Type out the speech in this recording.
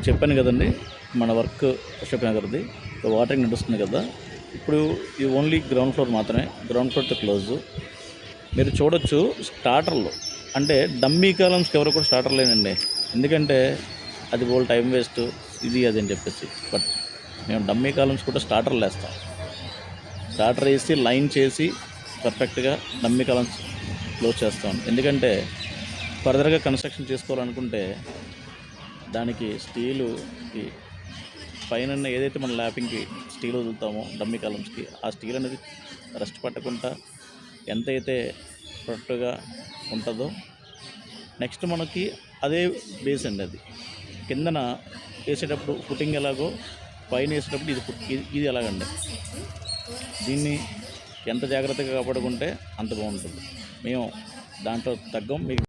చెప్పాను కదండి, మన వర్క్ అశోక్ నగర్ది వాటరింగ్ నడుస్తుంది కదా. ఇప్పుడు ఇది ఓన్లీ గ్రౌండ్ ఫ్లోర్ మాత్రమే, గ్రౌండ్ ఫ్లోర్తో క్లోజు. మీరు చూడొచ్చు స్టార్టర్లు అంటే డమ్మీ కాలమ్స్కి ఎవరు కూడా స్టార్టర్ లేనండి. ఎందుకంటే అది ఓల్డ్ టైం వేస్ట్, ఇది అది అని చెప్పేసి. బట్ మేము డమ్మీ కాలమ్స్ కూడా స్టార్టర్లు వేస్తాం. స్టార్టర్ వేసి లైన్ చేసి పర్ఫెక్ట్గా డమ్మీ కాలమ్స్ క్లోజ్ చేస్తాం. ఎందుకంటే ఫర్దర్గా కన్స్ట్రక్షన్ చేసుకోవాలనుకుంటే దానికి స్టీలుకి పైన ఏదైతే మన ల్యాపింగ్కి స్టీల్ వదులుతామో డమ్మీ కాలమ్స్కి, ఆ స్టీల్ అనేది రెస్ట్ పట్టకుండా ఎంతైతే ప్రొడక్ట్గా ఉంటుందో, నెక్స్ట్ మనకి అదే బేస్ అండి. అది కిందన వేసేటప్పుడు ఫుటింగ్ ఎలాగో పైన వేసేటప్పుడు ఇది ఎలాగండి. దీన్ని ఎంత జాగ్రత్తగా కాపాడుకుంటే అంత బాగుంటుంది. మేము దాంట్లో తగ్గం. మీకు